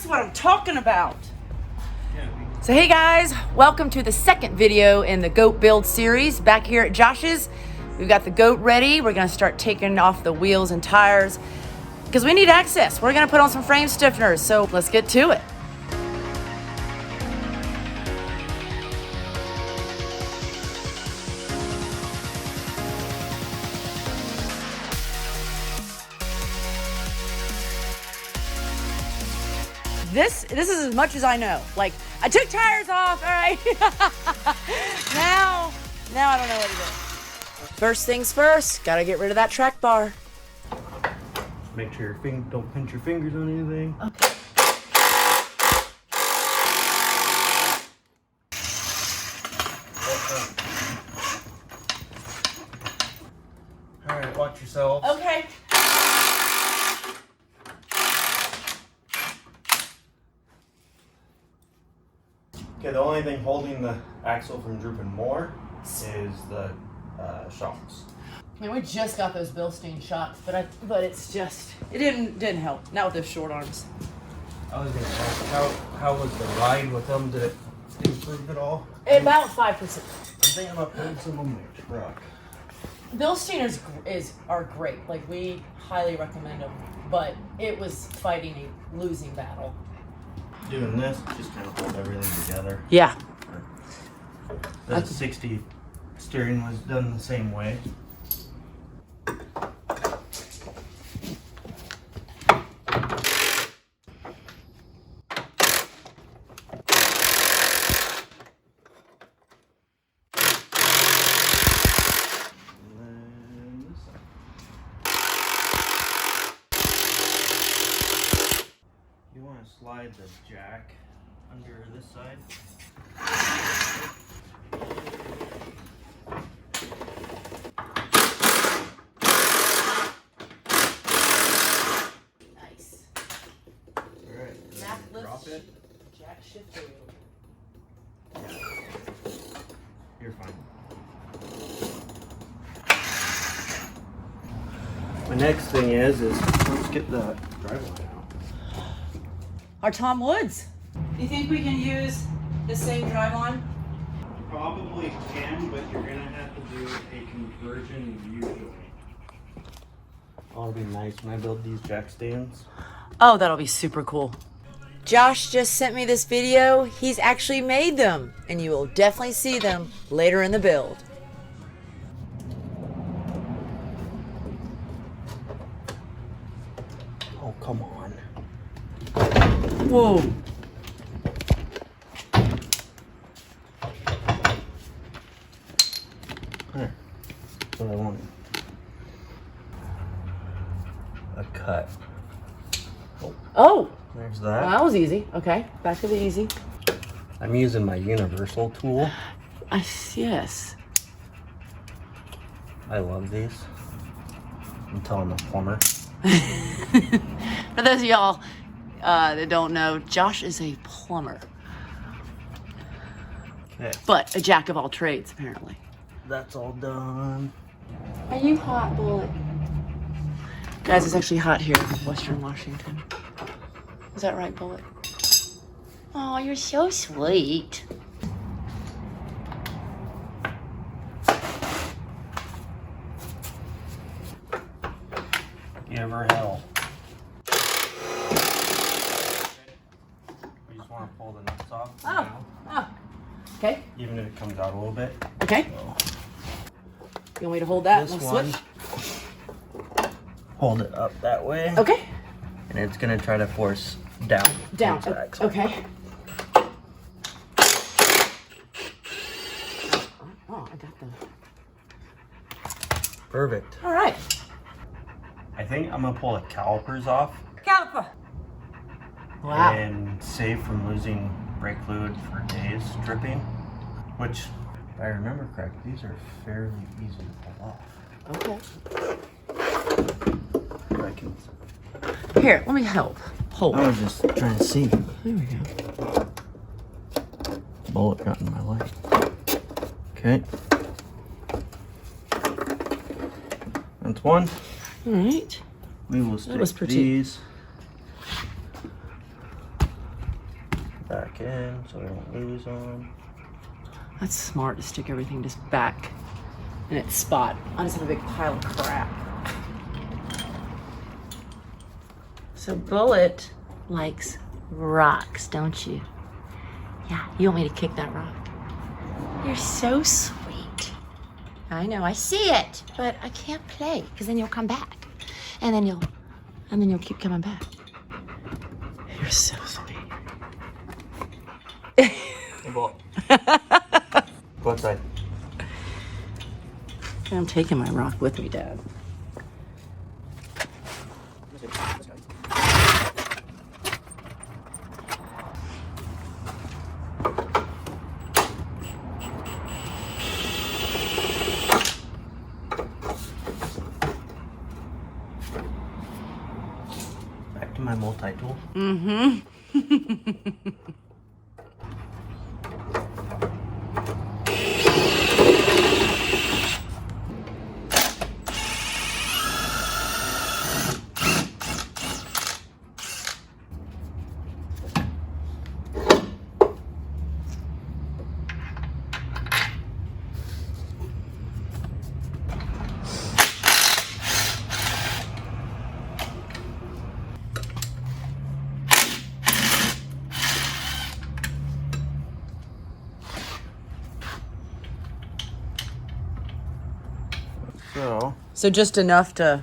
what I'm talking about. So hey guys, welcome to the second video in the goat build series. Back here at Josh's, we've got the goat ready. We're gonna start taking off the wheels and tires because we need access. We're gonna put on some frame stiffeners, so let's get to it. This is as much as I know. Like, I took tires off, all right? now I don't know what to do. First things first, gotta get rid of that track bar. Make sure your don't pinch your fingers on anything. Okay. All right, watch yourself. Okay. Okay, the only thing holding the axle from drooping more is the shocks. I mean, we just got those Bilstein shocks, but it's just, it didn't help. Not with those short arms. I was gonna ask, how was the ride with them? Did it improve at all? About 5%. I'm thinking about putting some on my truck. Bilsteiners are great. Like, we highly recommend them, but it was fighting a losing battle. Doing this, just kind of hold everything together. Yeah. The 60 steering was done the same way. You want to slide the jack under this side. Nice. Alright, drop it. Jack shift. You're fine. My next thing is let's get the driveline out. Our Tom Woods. Do you think we can use the same driveline? Probably can, but you're gonna have to do a conversion usually. That'll be nice when I build these jack stands. Oh, that'll be super cool. Josh just sent me this video. He's actually made them, and you will definitely see them later in the build. Oh, come on. Whoa. There. That's what I wanted. A cut. Oh, There's well, that. that was easy. Okay, back to the easy. I'm using my universal tool. Yes. I love these. Until I'm a plumber. For those of y'all that don't know, Josh is a plumber, Okay. but a jack of all trades, apparently. That's all done. Are you hot, Bullet? Guys, it's actually hot here in Western Washington. Is that right, Bullet? Oh, you're so sweet. Give her hell. We just want to pull the nuts off. Now, Okay. even if it comes out a little bit. Okay. So, You want me to hold that? this We'll one, switch? hold it up that way. Okay. And it's going to try to force down. Down. towards the axle. Okay. Oh, I got the. Perfect. All right. I think I'm going to pull the calipers off. Caliper. Wow. And save from losing brake fluid for days dripping. Which, if I remember correctly, these are fairly easy to pull off. Okay. If I can. Here, let me help. Hold. I was just trying to see. There we go. Bullet got in my way. Okay. That's one. All right. We will was stick pretty. these back in so we don't lose them. That's smart to stick everything just back in its spot. I just have a big pile of crap. So Bullet likes rocks, don't you? Yeah, you want me to kick that rock? You're so sweet. I know, I see it, but I can't play because then you'll come back, and then you'll keep coming back. You're so sweet. Hey, Bolt. Go outside. I'm taking my rock with me, Dad. Back to my multi-tool. Mm-hmm. So just enough to...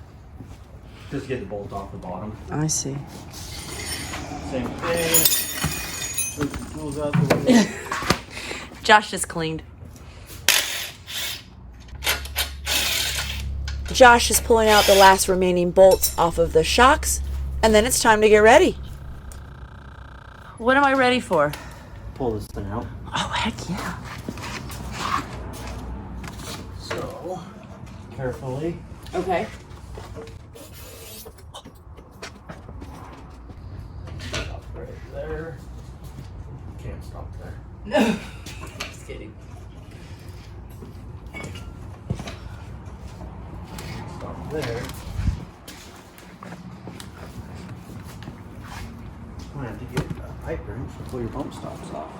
Just get the bolt off the bottom. I see. Same thing. Put the tools out the way. Josh just cleaned. Josh is pulling out the last remaining bolts off of the shocks, and then it's time to get ready. What am I ready for? Pull this thing out. Oh, heck yeah. So, carefully. Okay. Stop right there. Can't stop there. No. Just kidding. Stop there. I'm gonna have to get a pipe wrench to pull your bump stops off.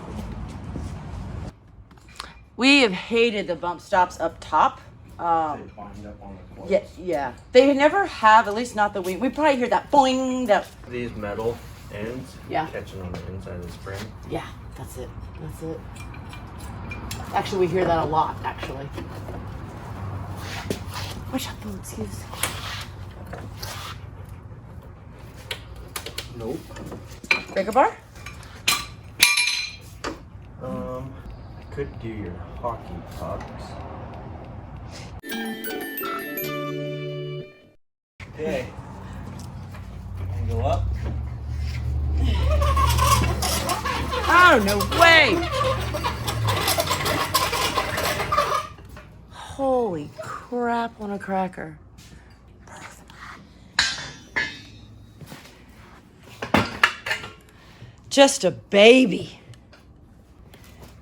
We have hated the bump stops up top. They bind up on the coils. Yeah. They never have, at least not the wing. We probably hear that boing, that... These metal ends Yeah. catching on the inside of the spring. Yeah, that's it. That's it. Actually, we hear that a lot, actually. Watch out, though, excuse. Nope. Breaker bar? I could do your hockey pucks. Okay. Angle up. Oh, no way! Holy crap on a cracker. Perfect. Just a baby.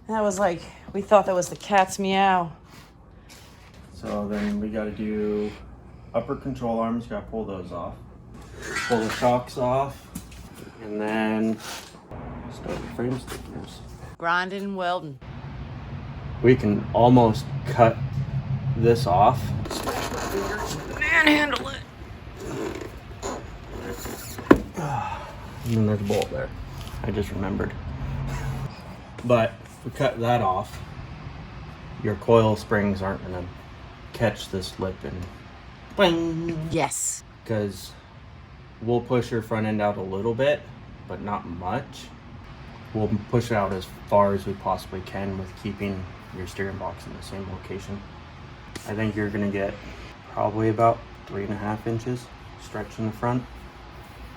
That was like, we thought that was the cat's meow. So then we got to do upper control arms. Got to pull those off. Pull the shocks off, and then start the frame stiffeners. Grinding and welding. We can almost cut this off. Manhandle it. And then there's a bolt there. I just remembered. But if we cut that off, your coil springs aren't gonna catch this lip and bang. Yes. Because we'll push your front end out a little bit, but not much. We'll push it out as far as we possibly can with keeping your steering box in the same location. I think you're gonna get probably about 3.5 inches stretch in the front.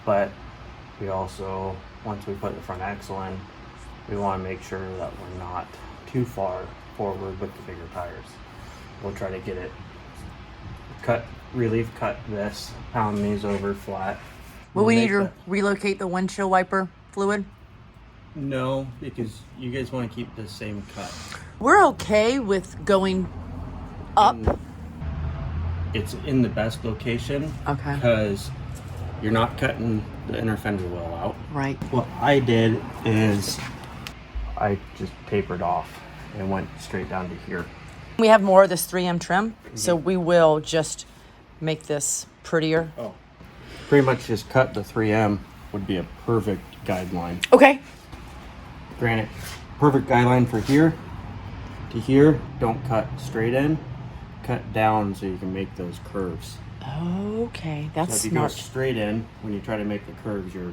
But we also, once we put the front axle in, we want to make sure that we're not too far forward with the bigger tires. We'll try to get it relief cut this, pound these over flat. Will we need Make to relocate the windshield wiper fluid? No, because you guys want to keep the same cut. We're okay with going up. It's in the best location. Okay. Because you're not cutting the inner fender well out. Right. What I did is I just tapered off and went straight down to here. We have more of this 3M trim, so we will just make this prettier. Oh, pretty much just cut the 3M would be a perfect guideline. Okay. Granted, perfect guideline for here to here. Don't cut straight in, cut down so you can make those curves. Okay, that's so if you smart. go straight in, when you try to make the curves, you're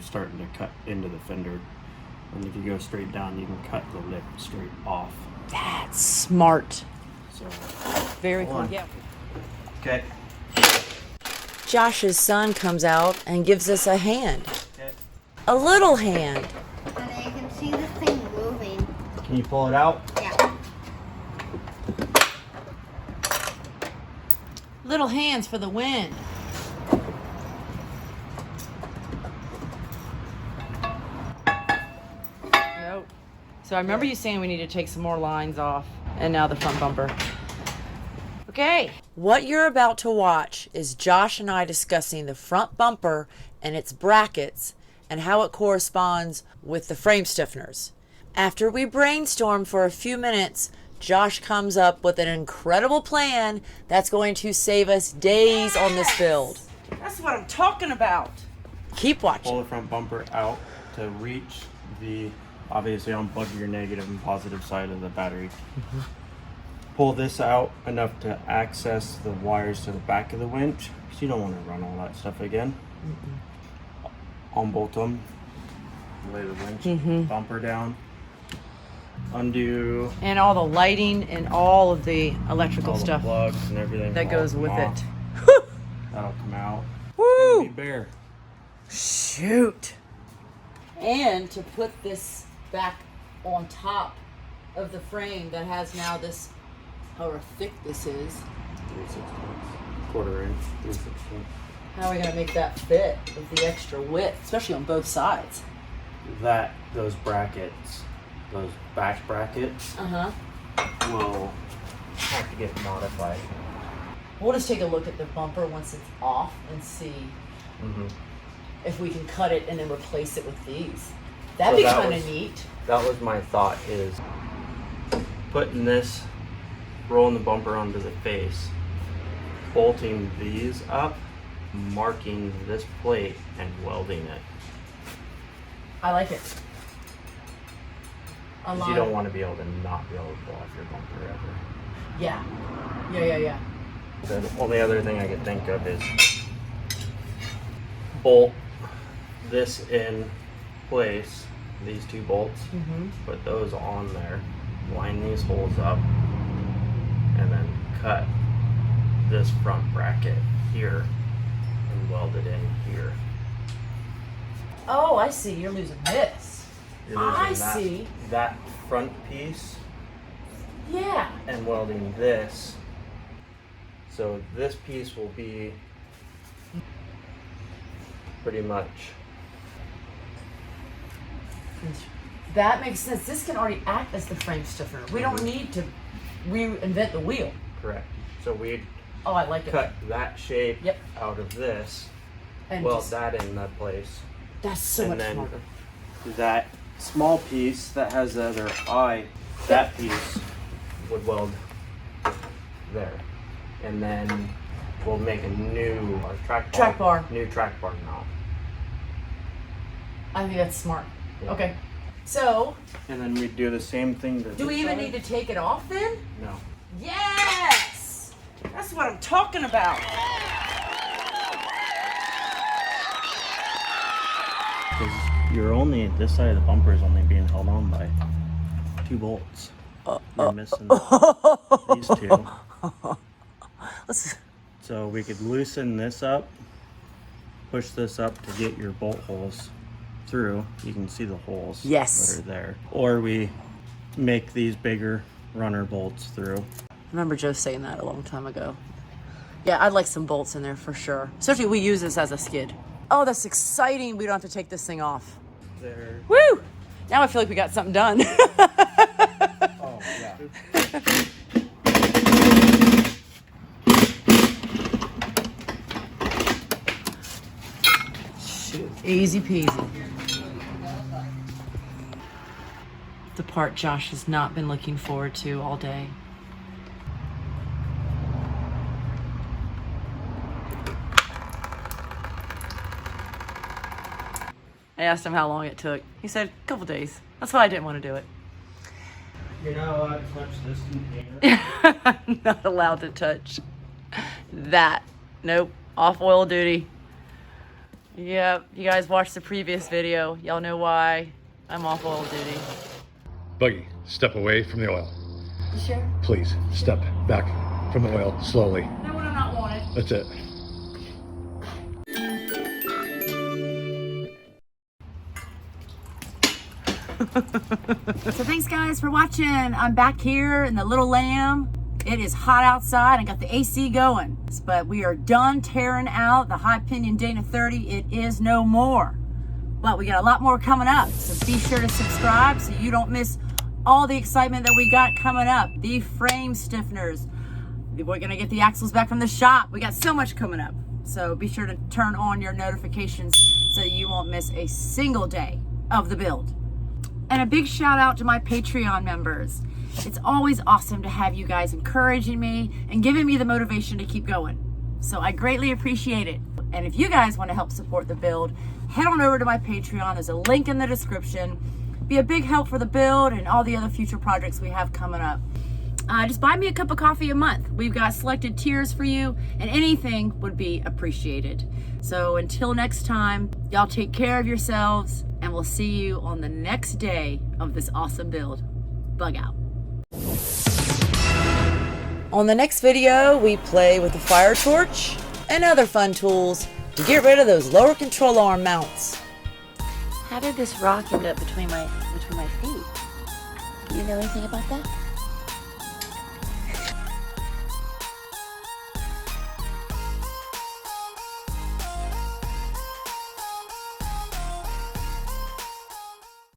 starting to cut into the fender. And if you go straight down, you can cut the lip straight off. That's smart. So Very cool. Yeah. Okay. Josh's son comes out and gives us a hand. Okay. A little hand. And I can see the thing moving. Can you pull it out? Yeah. Little hands for the win. Nope. So I remember you saying we need to take some more lines off. And now the front bumper. Okay. What you're about to watch is Josh and I discussing the front bumper and its brackets and how it corresponds with the frame stiffeners. After we brainstorm for a few minutes, Josh comes up with an incredible plan that's going to save us days on this build. That's what I'm talking about. Keep watching. Pull the front bumper out to reach the, obviously unplug your negative and positive side of the battery. Pull this out enough to access the wires to the back of the winch, because you don't want to run all that stuff again. Unbolt them, lay the winch bumper down, undo And all the lighting and all of the electrical all the stuff plugs and everything that will goes come with off. it. That'll come out. Woo! Be bare. Shoot. And to put this back on top of the frame that has now this, however thick this is, 3/16, quarter inch, 3/16. how are we going to make that fit with the extra width, especially on both sides? Those brackets, those back brackets, will have to get modified. We'll just take a look at the bumper once it's off and see if we can cut it and then replace it with these. That'd So be that kind was- of neat. That was my thought, is putting this, rolling the bumper onto the face, bolting these up, marking this plate, and welding it. I like it. A 'Cause lot you don't of- want to be able to not be able to pull off your bumper ever. Yeah. Yeah. The only other thing I could think of is bolt this in place, these two bolts, put those on there, line these holes up, and then cut this front bracket here and weld it in here. Oh, I see. You're losing this. You're losing I see. that front piece Yeah. and welding this. So this piece will be pretty much, That makes sense. This can already act as the frame stiffener. We don't need to reinvent the wheel. correct. So we'd Oh, I like it. cut that shape Yep. out of this, And weld just- that in that place, that's so and much then smarter. that small piece that has the other eye, that piece would weld there, and then we'll make a new Track bar. new track bar mount. I think that's smart. Yeah. Okay. So, And then we do the same thing to do we even need to take it off then? No. Yes! That's what I'm talking about. Because you're only, this side of the bumper is only being held on by 2 bolts. You're missing these 2. Let's. So we could loosen this up, push this up to get your bolt holes through. You can see the holes Yes. that are there. Or we make these bigger runner bolts through. I remember Joe saying that a long time ago. Yeah, I'd like some bolts in there for sure. Especially we use this as a skid. Oh, that's exciting. We don't have to take this thing off. There. Woo! Now I feel like we got something done. Oh, yeah. Shoot. Easy peasy. the part Josh has not been looking forward to all day. I asked him how long it took. He said a couple days. That's why I didn't want to do it. You're not allowed to touch this container. I'm not allowed to touch that. Nope. Off oil duty. Yep. You guys watched the previous video. Y'all know why I'm off oil duty. Buggy, step away from the oil. You sure? Please, step back from the oil slowly. That would have not wanted. That's it. So thanks guys for watching. I'm back here in the Little Lamb. It is hot outside. I got the AC going, but we are done tearing out the high pinion DANA30. It is no more, but we got a lot more coming up. So be sure to subscribe so you don't miss all the excitement that we got coming up. The frame stiffeners. We're gonna get the axles back from the shop. We got so much coming up. So be sure to turn on your notifications so you won't miss a single day of the build. And a big shout out to my Patreon members. It's always awesome to have you guys encouraging me and giving me the motivation to keep going. So I greatly appreciate it. And if you guys want to help support the build, head on over to my Patreon. There's a link in the description. Be a big help for the build and all the other future projects we have coming up. Just buy me a cup of coffee a month. We've got selected tiers for you, and anything would be appreciated. So until next time, y'all take care of yourselves, and we'll see you on the next day of this awesome build. Bug out. On the next video, we play with the fire torch and other fun tools to get rid of those lower control arm mounts. How did this rock end up between my feet? Do you know anything about that?